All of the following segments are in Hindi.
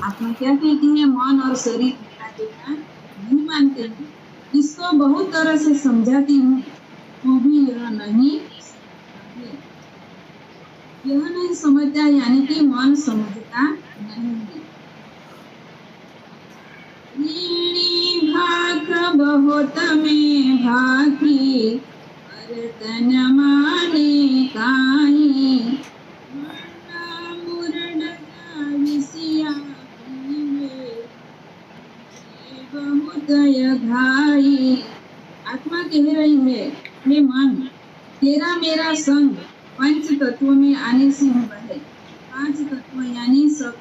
आत्मा क्या कहती है? मन और शरीर मेरा देखना नहीं मानते हैं। इसको बहुत तरह से समझाती हूँ तो भी यह नहीं समझता है। यह नहीं समझता यानी कि मन समझता नहीं है। ऋणी भाख बहुत में भाखी बर्तन माने काई मुरड विसिया पीवे बहुत घाई। आत्मा कह रही है, हे मन, तेरा मेरा संग पंच तत्व में आने से हुआ है। पांच तत्व यानी सब,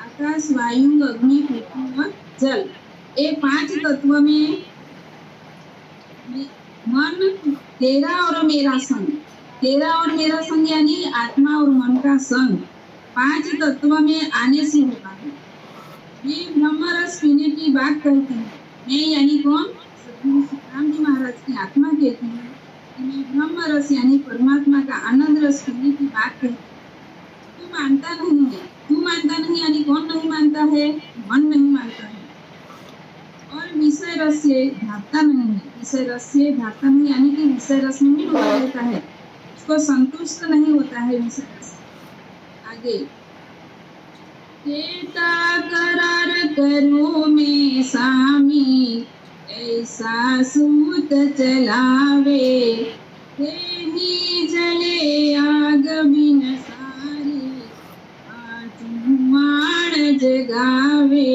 आकाश, वायु, अग्नि, पृथ्वी और जल। ये पांच तत्व में मन, तेरा और मेरा संग, तेरा और मेरा संग यानी आत्मा और मन का संग पांच तत्व में आने से होता है। मैं ब्रह्म रस पीने की बात कहती हूँ। मैं यानी कौन? सतगुरु सुखराम जी महाराज की आत्मा कहती है कि मैं ब्रह्म रस यानी परमात्मा का आनंद रस पीने की बात कहती हूँ। तू मानता नहीं है। तू मानता नहीं यानी कौन नहीं मानता है? मन नहीं मानता है। और विषय रस से भागता नहीं है। विषय रस से भागता नहीं यानी कि विषय रस में ही डूबा रहता है, उसको संतुष्ट नहीं होता है विषय रस। आगे, केता करार करो में स्वामी ऐसा सूत चलावे ही जले आग बिन सारी आचुमाण जगावे।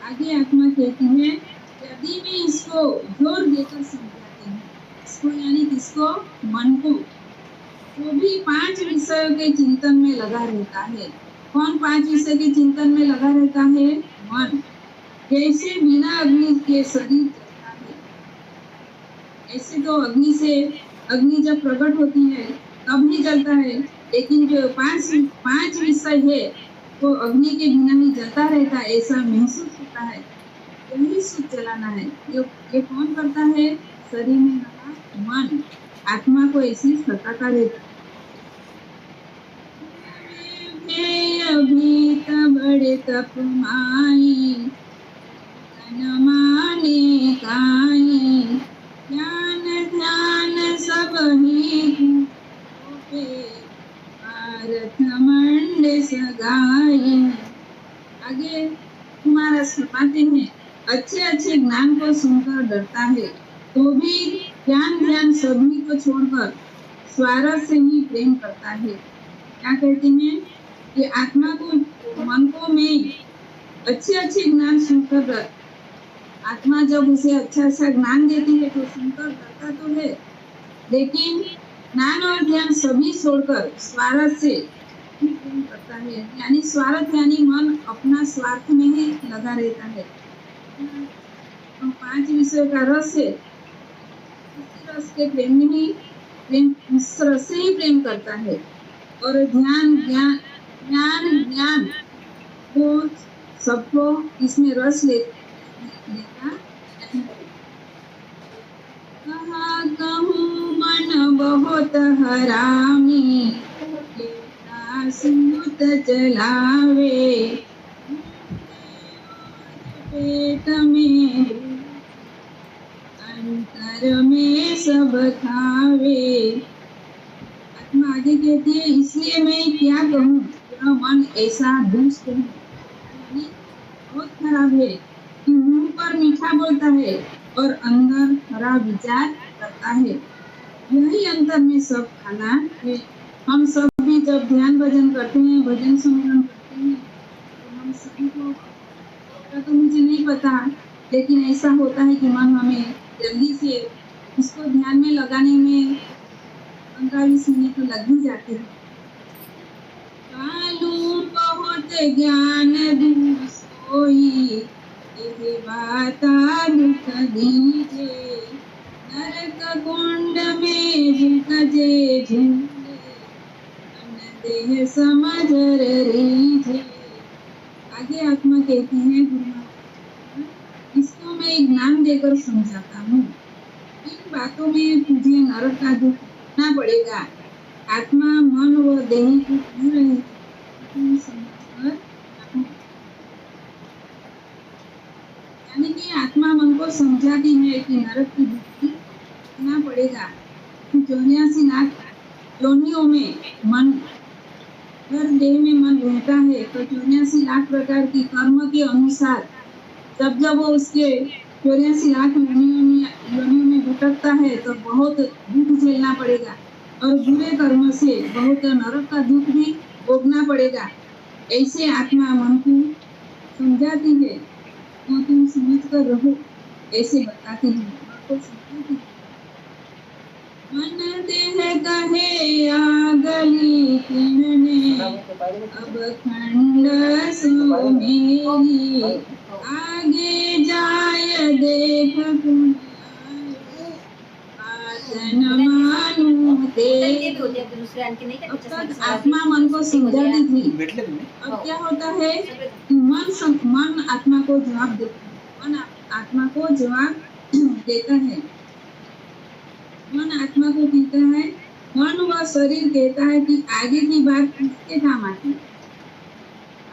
आगे आत्मा कहती है, यदि मैं इसको जोर देकर समझाती हूँ, इसको यानी किसको? मन को, वो भी पांच विषयों के चिंतन में लगा रहता है। कौन पांच विषय के चिंतन में लगा रहता है? मन। जैसे बिना अग्नि के शरीर जलता है, ऐसे तो अग्नि से, अग्नि जब प्रकट होती है तब ही जलता है, लेकिन जो पांच विषय है वो अग्नि के बिना ही जलता रहता है, ऐसा महसूस होता है। यही सूत जलाना है। ये कौन करता है? शरीर में लगा मन आत्मा को ऐसी सताता रहता है। भीत बड़े तप माई तन माने काई ज्ञान ध्यान सब ही भारत मंड सगाई। आगे तुम्हारा सुनाते हैं, अच्छे अच्छे ज्ञान को सुनकर डरता है तो भी ज्ञान ध्यान सभी को छोड़कर स्वार्थ से ही प्रेम करता है। क्या कहते हैं कि आत्मा को, मन को मैं अच्छे अच्छे ज्ञान सुनकर, आत्मा जब उसे अच्छा अच्छा ज्ञान देती है तो सुनकर डरता तो है, लेकिन ज्ञान और ध्यान सभी छोड़कर स्वार्थ से प्रेम करता है। यानी स्वार्थ यानी मन अपना स्वार्थ में ही लगा रहता है। तो पांच विषयों का रस है, इसी रस के प्रेम में ही इस रस से ही प्रेम करता है। और ध्यान ज्ञान वो सबको इसमें रस लेता नहीं। कहा कहूँ मन बहुत हरामी सूत चलावे पेट में अंतर में सब खावे। आत्मा आगे कहती है, इसलिए मैं क्या कहूँ, यह मन ऐसा दुष्ट है, यानी बहुत खराब है कि मुंह पर मीठा बोलता है और अंदर खराब विचार करता है। यही अंतर में सब खाना है। हम सब भी जब ध्यान भजन करते हैं, भजन सुमिरन करते हैं, तो हम सभी को, तो मुझे नहीं पता, लेकिन ऐसा होता है कि मन हमें जल्दी से इसको ध्यान में लगाने में 15-20 मिनट तो लग ही जाते हैं। कालू बहुत ज्ञान दूर सोई बाता दुख दीजे नरक कुंड में झुकजे झूले देह समझ रीझे। आगे आत्मा कहती है, गुरु इसको मैं ज्ञान देकर समझाता हूँ, इन बातों में तुझे नरक का दुख उठाना पड़ेगा। आत्मा मन व देह को क्यों रही समझकर समझाती है कि नरक की भुक्ति करना पड़ेगा। 84 लाख योनियों में मन, हर देह में मन रहता है, तो 84 लाख प्रकार की कर्म के अनुसार जब जब वो उसके 84 लाख योनियों में भटकता है तो बहुत दुख झेलना पड़ेगा और बुरे कर्म से बहुत नरक का दुख भी भोगना पड़ेगा। ऐसे आत्मा मन को समझाती है, तो तुम समझ कर रहो, ऐसे बताती है, मन को समझाती है। मन देह कहे आगली किरणे, अब खंड सो मेरी, आगे जाय देख पुण्य आसन मानू तेरी। अब तक आत्मा मन को समझाती थी, अब क्या होता है, मन आत्मा को जवाब देता है, मन आत्मा को जवाब देता है। मन आत्मा को कहता है, मन व शरीर कहता है कि आगे की बात किसके काम आती है,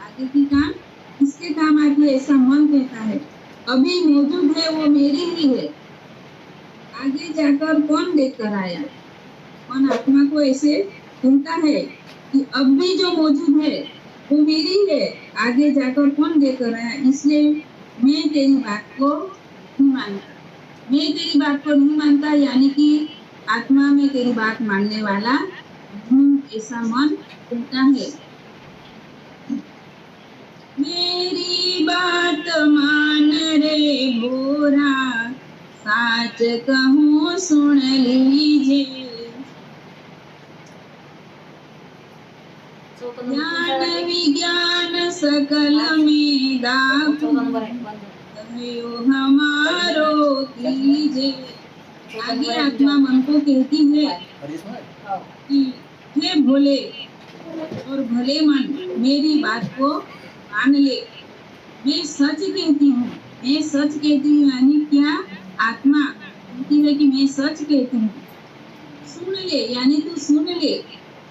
आगे की काम किसके काम आती है, ऐसा मन कहता है। अभी मौजूद है वो मेरी ही है, आगे जाकर कौन देख कर आया। मन आत्मा को ऐसे कहता है कि अब भी जो मौजूद है वो मेरी है, आगे जाकर कौन देख कर आया, इसलिए मैं तेरी बात को नहीं मानता। मैं तेरी बात को नहीं मानता यानी कि आत्मा में तेरी बात मानने वाला हूँ, ऐसा मन कहता है। मेरी बात मान रे भोरा, साच कहूँ सुन लीजिए, ज्ञान विज्ञान सकल में दाखू, कहो हमारो कीजिए। आगे आत्मा मन को कहती है कि हे भोले और भले मन, मेरी बात को मान ले, मैं सच कहती हूँ, मैं सच कहती हूँ यानी क्या, आत्मा कहती है कि मैं सच कहती हूँ। सुन ले यानी तू सुन ले,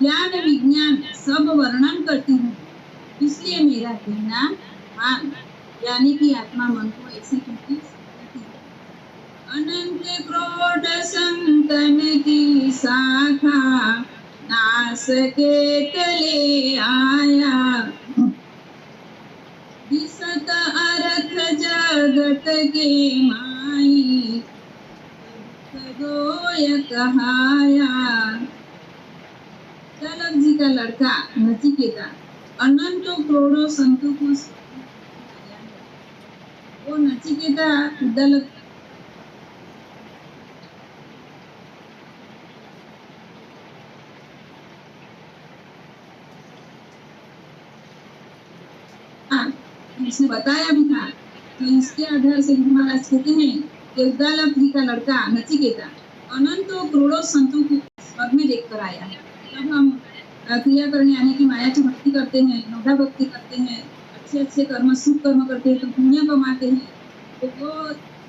ज्ञान विज्ञान सब वर्णन करती हूँ, इसलिए मेरा कहना मान, यानी कि आत्मा मन को ऐसी कहती है। अनंत क्रोध संतन की शाखा, नास के तले आया, दिसत अर्थ जगत के माई, गोय कहाया। दलक जी का लड़का नचिकेता अनंत करोड़ों संतों को वो नचिकेता दलक इसने बताया भी था, तो इसके आधार से महाराज कहते हैं कि दलक जी का लड़का नचिकेता अनंतों करोड़ों संतों को स्वर्ग में देख कर आया है। जब हम क्रिया करने यानी कि माया की भक्ति करते हैं, नौधा भक्ति करते हैं, अच्छे अच्छे कर्म सुख कर्म करते हैं, तो पुण्य कमाते हैं, तो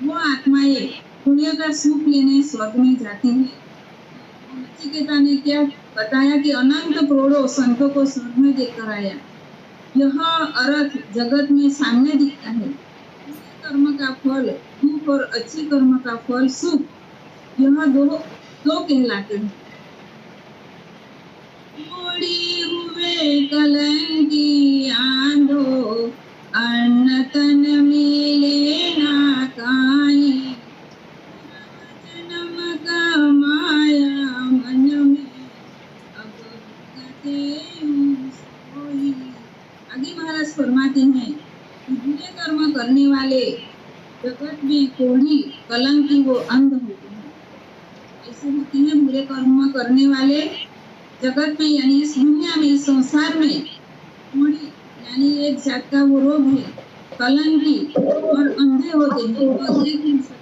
वो आत्माएं पुण्य का सुख लेने स्वर्ग में जाती है। तो नचिकेता ने क्या बताया कि अनंत करोड़ों संतों को स्वर्ग में देख कर आया। यह अर्थ जगत में सामने दिखता है, कर्म का फल दुख और अच्छे कर्म का फल सुख, यह दो कहलाते हैं। मोड़ी हुए कलंकी आंधो, अन्न तन मिले ना काई, जन्म का माया मन में अब भुगते सोई। आगे महाराज फरमाते हैं कि बुरे कर्म करने वाले जगत में कोढ़ी कलंकी वो अंध होते हैं। ऐसे होते हैं बुरे कर्म करने वाले जगत में यानी इस दुनिया में, इस संसार में कोढ़ी यानी एक जात का वो रोग है कलंकी, और अंधे होते हैं, वो देख नहीं सकते।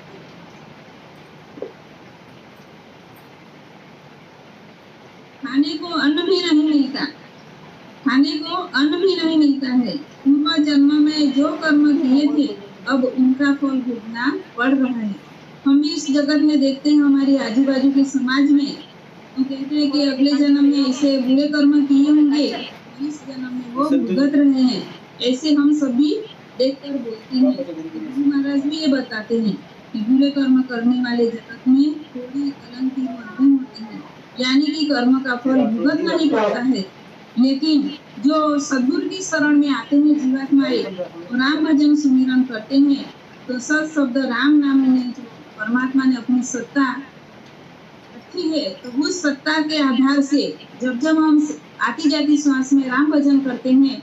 खाने को अन्न भी नहीं मिलता, खाने को अन्न भी नहीं मिलता है। पूर्व जन्म में जो कर्म किए थे अब उनका फल भोगना पड़ रहा है। हम भी इस जगत में देखते हैं, हमारे आजू बाजू के समाज में, तो कहते हैं कि अगले जन्म में ऐसे बुरे कर्म किए होंगे, इस जन्म में वो भुगत रहे हैं, ऐसे हम सभी देखकर बोलते हैं। महाराज भी ये बताते हैं कि बुरे कर्म करने वाले जगत में थोड़ी कलंकी वर्दी होती है, यानी कि कर्म का फल भुगतना नहीं पड़ता है। लेकिन जो सद्गुरु की शरण में आते हैं जीवात्माएं और राम भजन सुमिरन करते हैं, तो सत शब्द राम नाम में जो परमात्मा ने अपनी सत्ता रखी है, तो उस सत्ता के आधार से जब जब हम आती जाती श्वास में राम भजन करते हैं,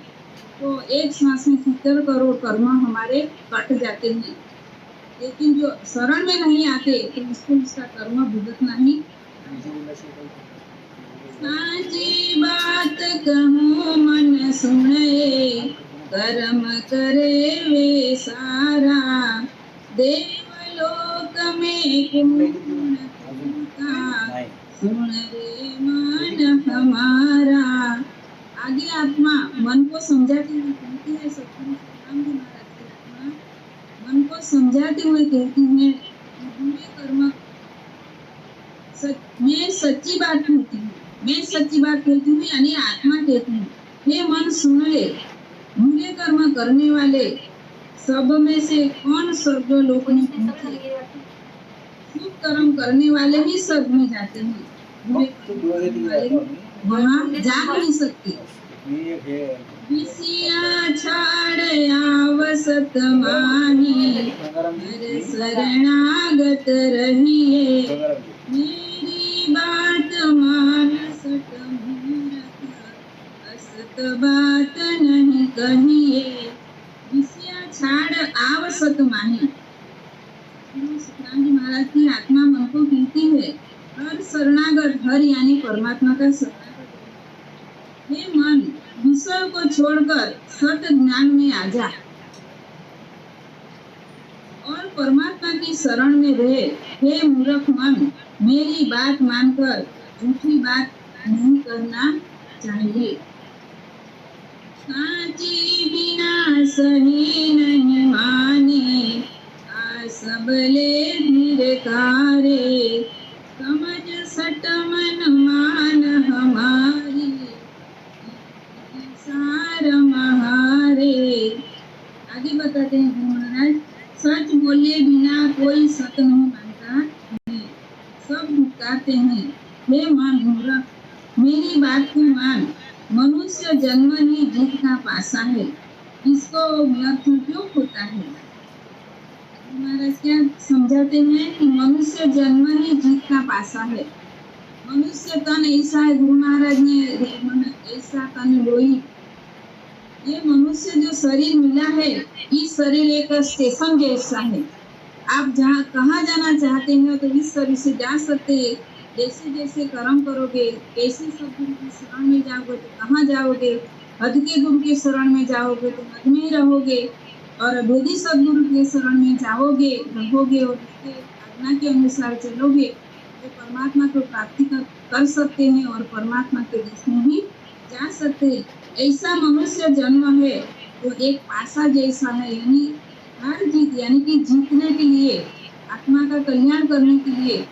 तो एक श्वास में 70 करोड़ कर्म हमारे कट जाते हैं। लेकिन जो शरण में नहीं आते तो उसको उसका कर्म भुगतना ही। साची बात कहूँ मन सुने, कर्म करे वे सारा, देवलोक में कुंड का, सुन रे मन हमारा। आगे आत्मा मन को समझाती हुई कहती है, सतगुरु राम जी महाराज की आत्मा मन को समझाते हुए कहती है, बुरे कर्म मैं सच्ची बात कहती हूँ, मैं सच्ची बात कहती हूँ, यानी आत्मा कहती हूँ, हे मन सुन ले, बुरे कर्म करने वाले सब में से कौन स्वर्ग लोक में पहुंचे? शुभ कर्म करने वाले ही स्वर्ग में जाते हैं, बुरे कर्म करने वाले वहाँ जा नहीं सकते। विषया छाड़ आवसत माही, हर शरणागत रहिए, मेरी बात मान सत मूरख, असत बात नहीं कहिए। विषया छाड़ आवसत माही, सुखराम जी महाराज की आत्मा मन को कहती है, हर शरणागत, हर यानी परमात्मा का शरणागत, हे मन विषय को छोड़कर सत ज्ञान में आ जा और परमात्मा की शरण में रहे। हे मूर्ख मन, मेरी बात मानकर झूठी बात नहीं करना चाहिए। साची बिना सही नहीं माने, आ सबले धीरकारे, समझ सट मन मान हमारी, सार महारे। आगे बताते हैं गुरु महाराज, सच बोले बिना कोई सत नहीं मानता है, सब भुगताते हैं। हे मन मूर्ख, मेरी बात को मान, मनुष्य जन्म ही जीत का पासा है, इसको व्यर्थ क्यों होता है? महाराज क्या समझाते हैं कि मनुष्य जन्म ही जीत का पासा है। मनुष्य तन ऐसा है, गुरु महाराज ने ऐसा तन लोही, ये मनुष्य जो शरीर मिला है, इस शरीर एक स्टेशन जैसा है। आप जहाँ कहाँ जाना चाहते हैं तो इस शरीर से जा सकते हैं। जैसे जैसे कर्म करोगे, कैसे सद्गुरु की शरण में जाओगे तो कहाँ जाओगे, हद के गुरु के शरण में जाओगे तो हद में ही रहोगे, और अभेदी सद्गुरु के शरण में जाओगे रहोगे और उसके आज्ञा के अनुसार चलोगे तो परमात्मा को प्राप्ति कर सकते हैं और परमात्मा के देश में भी जा सकते हैं। ऐसा मनुष्य जन्म है तो एक पासा जैसा है, यानी हार जीत, यानी कि जीतने के लिए, आत्मा का कल्याण करने के लिए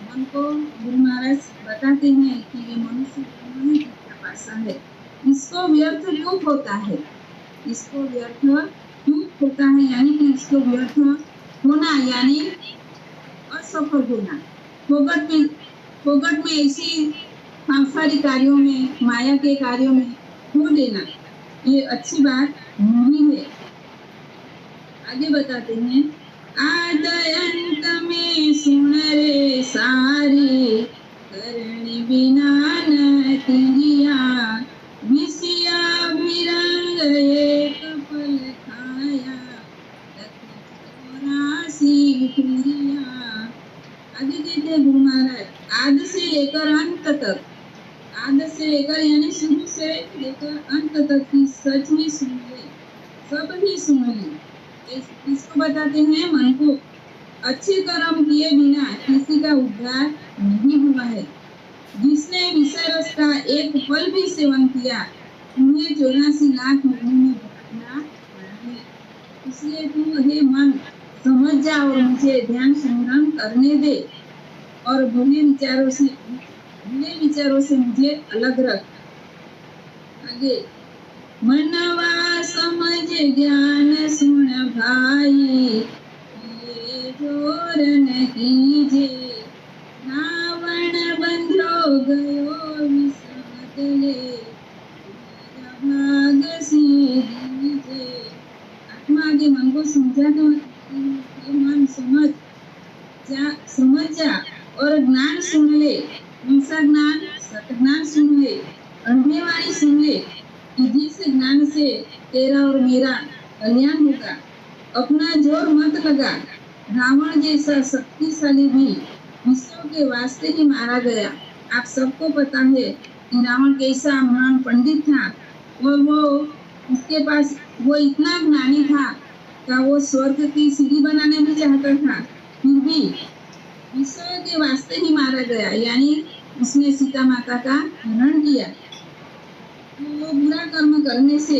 मन को गुरु महाराज बताते हैं कि ये मनुष्य जन्म ही जीत का पासा है, इसको व्यर्थ क्यों होता है, इसको व्यर्थ क्यों होता है, यानी कि इसको व्यर्थ होना यानी असफल होना, फोगट में ऐसी सांसारिक कार्यों में, माया के कार्यों में खो देना, ये अच्छी बात नहीं है। आगे बताते हैं, आद अंत में सुन रे सारी, करणी बिना न तिरिया, विषया विरंग एक पल खाया, 84 फिरिया। आगे कहते हैं गुरु महाराज, आद से लेकर अंत तक, आद से लेकर यानी शुरू से लेकर अंत तक की सच ही सुन ले, सब ही सुन ले। इसको बताते हैं, मन को अच्छे कर्म किए बिना किसी का उद्धार नहीं हुआ है। जिसने विषय रस का एक पल भी सेवन किया, उन्हें 84 लाख योनि में भटकना पड़ा है। इसलिए तू हे मन समझ जा और मुझे ध्यान सुमिरन करने दे, और बुरे विचारों से मुझे अलग रख। आगे, मनवा समझ ज्ञान सुन भाई, ये जोर लीजे, रावण बंधो गयो विष बदले, मेरा भाग से दीजे। आत्मा आगे मन को समझाते हुए मन समझ जा और ज्ञान सुन ले। कौन सा ज्ञान? सतज्ञान सुन ले, अनुभवी वाणी सुन ले कि जिस ज्ञान से तेरा और मेरा कल्याण होगा। अपना जोर मत लगा। रावण जैसा शक्तिशाली भी विषयों के वास्ते ही मारा गया। आप सबको पता है कि रावण कैसा महान पंडित था और वो उसके पास वो इतना ज्ञानी था कि वो स्वर्ग की सीढ़ी बनाने भी चाहता था, फिर भी विषयों के वास्ते ही मारा गया, यानी उसने सीता माता का हरण किया। तो वो बुरा कर्म करने से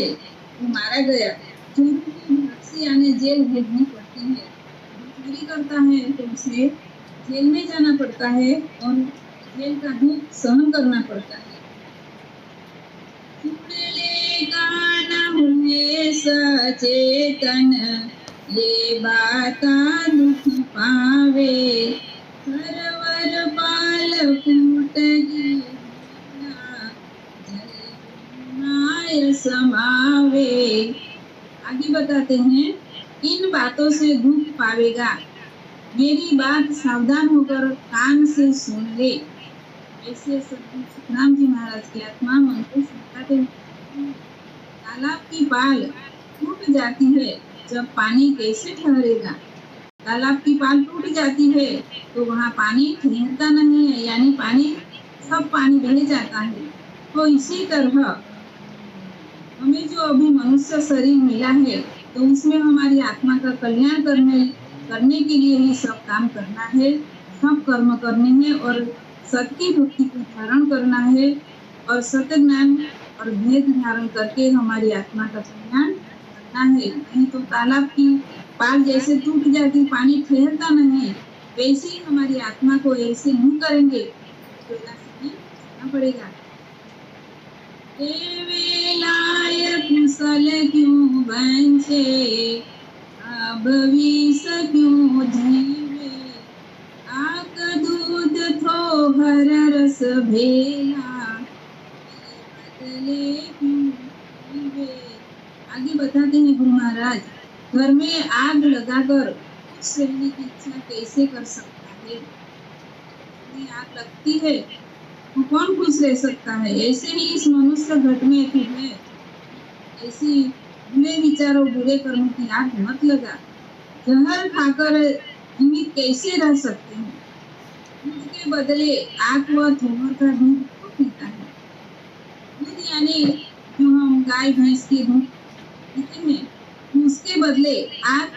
वो मारा गया। चोरों को फांसी यानी जेल भेजनी पड़ती है। चोरी करता है तो उसे जेल में जाना पड़ता है और जेल का दुख सहन करना पड़ता है। गाना हुए सचेतन, ये बाता दुख पावे, सरवर पाल कूट समावे। आगे बताते हैं, इन बातों से दुख पावेगा, मेरी बात सावधान होकर कान से सुन ले। ऐसे सतनाम जी महाराज की आत्मा मन को समझाते हैं। तालाब की पाल टूट जाती है जब पानी कैसे ठहरेगा। तालाब की पाल टूट जाती है तो वहाँ पानी ठहरता नहीं है, यानी पानी सब पानी बह जाता है। तो इसी तरह हमें जो अभी मनुष्य शरीर मिला है तो उसमें हमारी आत्मा का कल्याण करने के लिए ही सब काम करना है, सब कर्म करने हैं और सत की भक्ति को धारण करना है और सत्य ज्ञान और भेद धारण करके हमारी आत्मा का कल्याण करना है। नहीं तो तालाब की पाल जैसे टूट जाती, पानी ठहरता नहीं, वैसे ही हमारी आत्मा को ऐसे नहीं करेंगे तो चलना पड़ेगा। लायक कुशल क्यों बंचे, अब विष क्यों जीवे, आक दूध थो हर रस भेला, बदले क्यों पीवे। आगे बताते हैं गुरु महाराज, घर में आग लगाकर खुश रहने की इच्छा कैसे कर सकता है। आग लगती है तो कौन खुश रह सकता है। ऐसे ही इस मनुष्य घट में तुम्हें ऐसी बुरे विचारों बुरे कर्मों की आग मत लगा। जहर खाकर जीवित कैसे रह सकते हैं। दूध के बदले आग व थोड़ा का दूध को पीता है। दूध यानी जो हम गाय भैंस के दूध पीते हैं, उसके बदले आग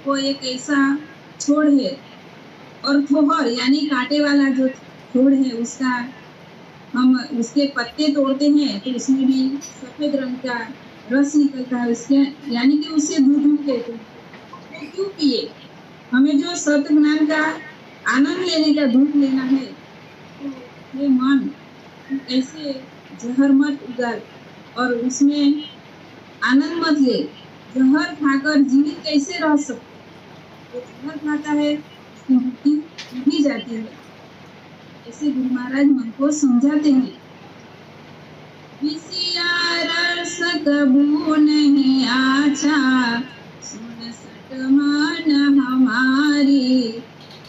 को एक ऐसा छोड़ है और थोहर यानी कांटे वाला जो छोड़ है उसका हम उसके पत्ते तोड़ते हैं तो उसमें भी सफेद रंग का रस निकलता है उसके, यानी कि उसे दूध हम कहते हैं। तो क्यों पिए? हमें जो सत्य ज्ञान का आनंद लेने का दूध लेना है तो ये मन ऐसे जहर मत उगार और उसमें आनंद मत ले। जहर खाकर जीवित कैसे रह सकते? जो जहर खाता है उसकी मृत्यु भी जाती है। ऐसे गुरु महाराज मन को समझाते हैं। रस कबू नहीं आछा, सुन सट मान हमारी,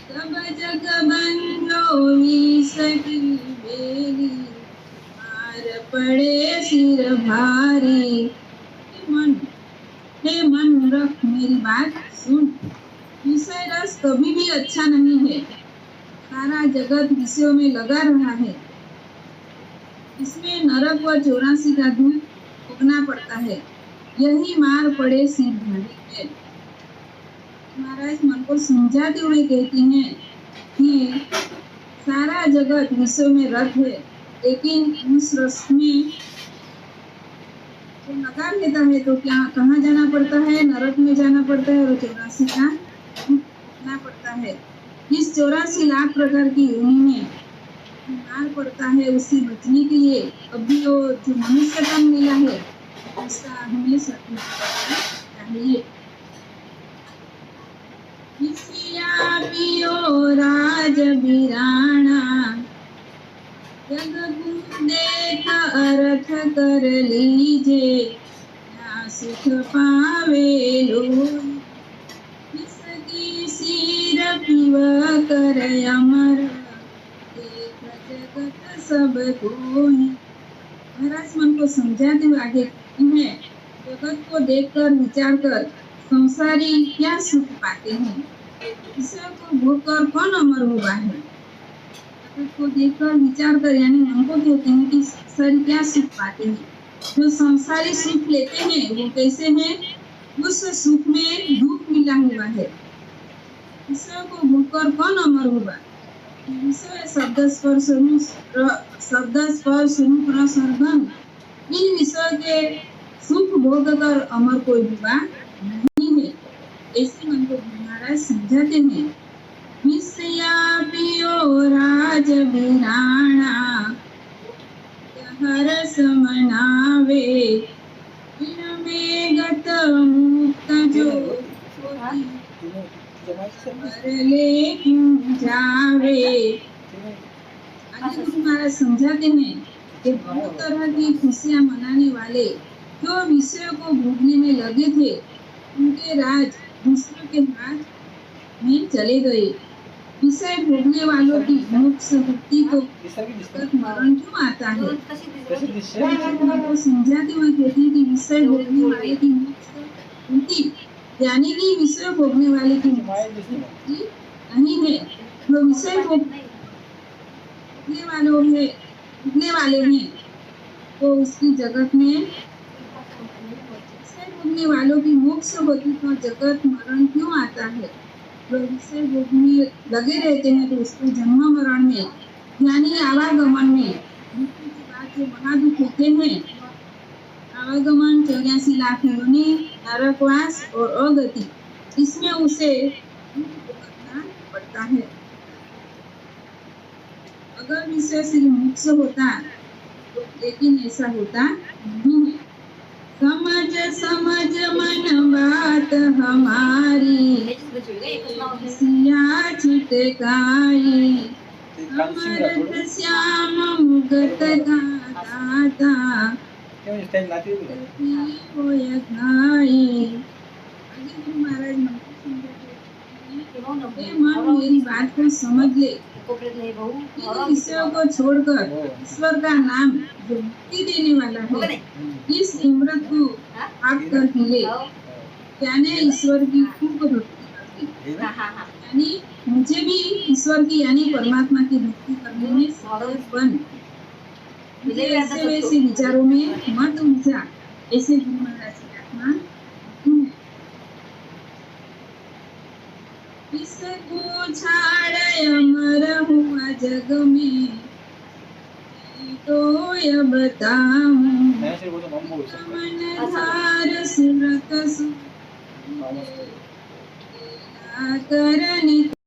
कब जग बंधो विष की बेली, मार पड़े सिर भारी। हे मन रख मेरी बात सुन, विषय रस कभी भी अच्छा नहीं है। सारा जगत विषयों में लगा रहा है, इसमें नरक व 84 का दुख भोगना पड़ता है, यही मार पड़े सिर भारी है। महाराज मन को समझाते हुए कहते हैं कि सारा जगत विषयों में रत है, लेकिन उस रस में तो लगा रहता है तो क्या कहाँ जाना पड़ता है? नरक में जाना पड़ता है और 84 का दुख भोगना पड़ता है। इस 84 लाख प्रकार की योनि में मार पड़ता है, उससे बचने के लिए अभी वो जो मनुष्य तन मिला है उसका हमें सत्य चाहिए। पियो बिराना जग गुण देख अर्थ कर लीजे ना सुख पावे लोई इसकी सिर पिव कर अमर देख जगत सब कोई। महाराज मन को समझाते हुए आगे है जगत को देखकर विचार कर संसारी क्या सुख पाते हैं, ईश्वर को भोग कर कौन अमर हुआ है। जगत को देखकर विचार कर यानी हमको कहते हैं कि संसारी क्या सुख पाते हैं। जो संसारी सुख लेते हैं वो कैसे हैं, उस सुख में दुख मिला हुआ है। ईश्वर को भोग कर कौन अमर हुआ। विषय शब्द स्पर्श रूप रस और गंध इन विषयों के सुख भोग कर अमर कोई हुआ नहीं है। ऐसे मन को महाराज समझाते हैं। विषया पियो राज बिराना हर समनावे में गत मुक्त जो ले क्यों जावे। आगे महाराज समझाते हैं कि बहुत तरह की खुशियां मनाने वाले जो विषयों को भोगने में लगे थे उनके राज दूसरों के हाथ में चले गए। विषय भोगने वालों की मोक्ष मुक्ति को मरण क्यों आता है। को समझाते हुए कहते हैं कि विषय भोगने वाले की मोक्ष मुक्ति यानी कि विषय भोगने वाले की मुक्ति नहीं है। जो विषय भोगने वाले हैं तो उसकी जगत में भोगने वालों की मोक्ष होती तो जगत मरण क्यों आता है। जो विषय भोगने लगे रहते हैं तो उसको जन्म मरण में यानी आवागमन में मृत्यु के बाद जो महादुख होते हैं, आवागमन 84 लाख योनि नरकवास और अगति, इसमें उसे भुगतना पड़ता है। अगर विषय से मोक्ष होता तो लेकिन ऐसा होता नहीं है। समझ समझ मन बात हमारी सिया छिटकाई अमृत श्याम मुगत का दाता महाराज मन मेरी बात को समझ ले, विषयों को छोड़कर ईश्वर का नाम जो मुक्ति देने वाला है इस अमृत को आप कर पी ले। यानी ईश्वर की खूब भक्ति करके यानी मुझे भी ईश्वर की यानी परमात्मा की भक्ति करने में सहज बन। ऐसे वैसे विचारों में मत उलझा। ऐसे गुरु महाराज की आत्मा इसको छाड़ अमर हुआ जग में तो यह बताऊं मन धार सुरत करने